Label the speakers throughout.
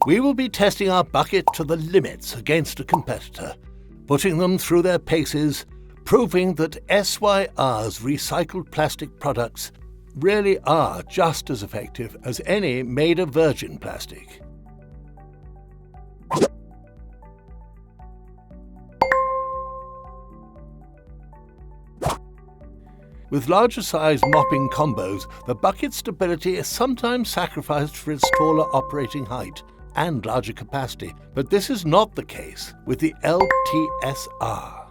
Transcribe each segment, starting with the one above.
Speaker 1: We will be testing our bucket to the limits against a competitor, putting them through their paces, proving that SYR's recycled plastic products really are just as effective as any made of virgin plastic. With larger size mopping combos, the bucket stability is sometimes sacrificed for its taller operating height and larger capacity, but this is not the case with the LTS-R.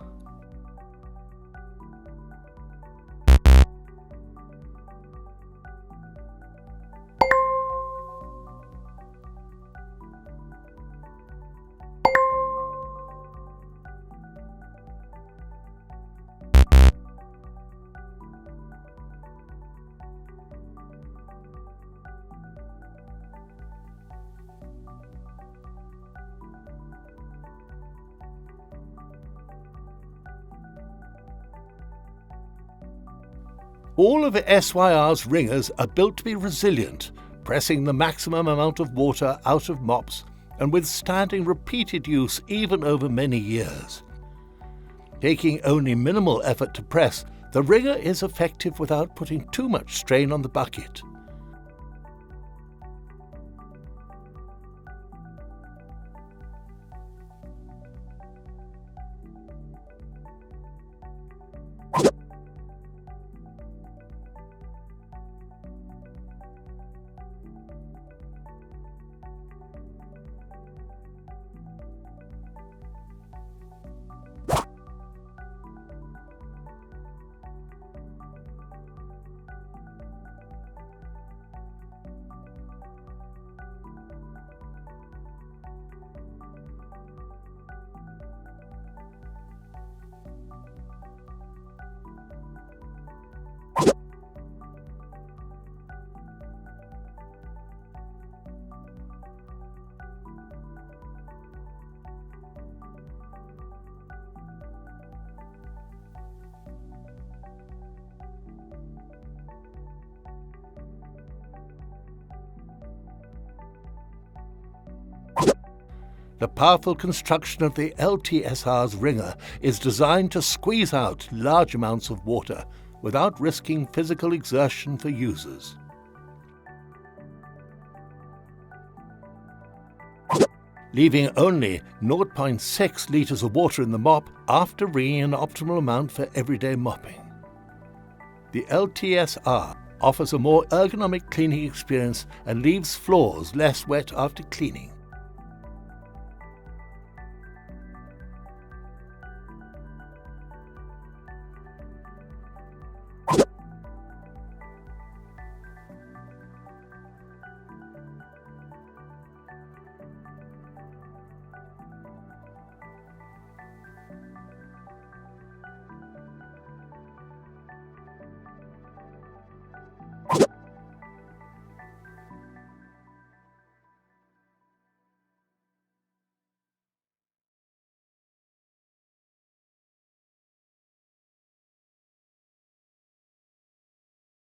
Speaker 1: All of SYR's ringers are built to be resilient, pressing the maximum amount of water out of mops and withstanding repeated use even over many years. Taking only minimal effort to press, the ringer is effective without putting too much strain on the bucket. The powerful construction of the LTS-R's ringer is designed to squeeze out large amounts of water without risking physical exertion for users. Leaving only 0.6 litres of water in the mop after wringing an optimal amount for everyday mopping. The LTS-R offers a more ergonomic cleaning experience and leaves floors less wet after cleaning.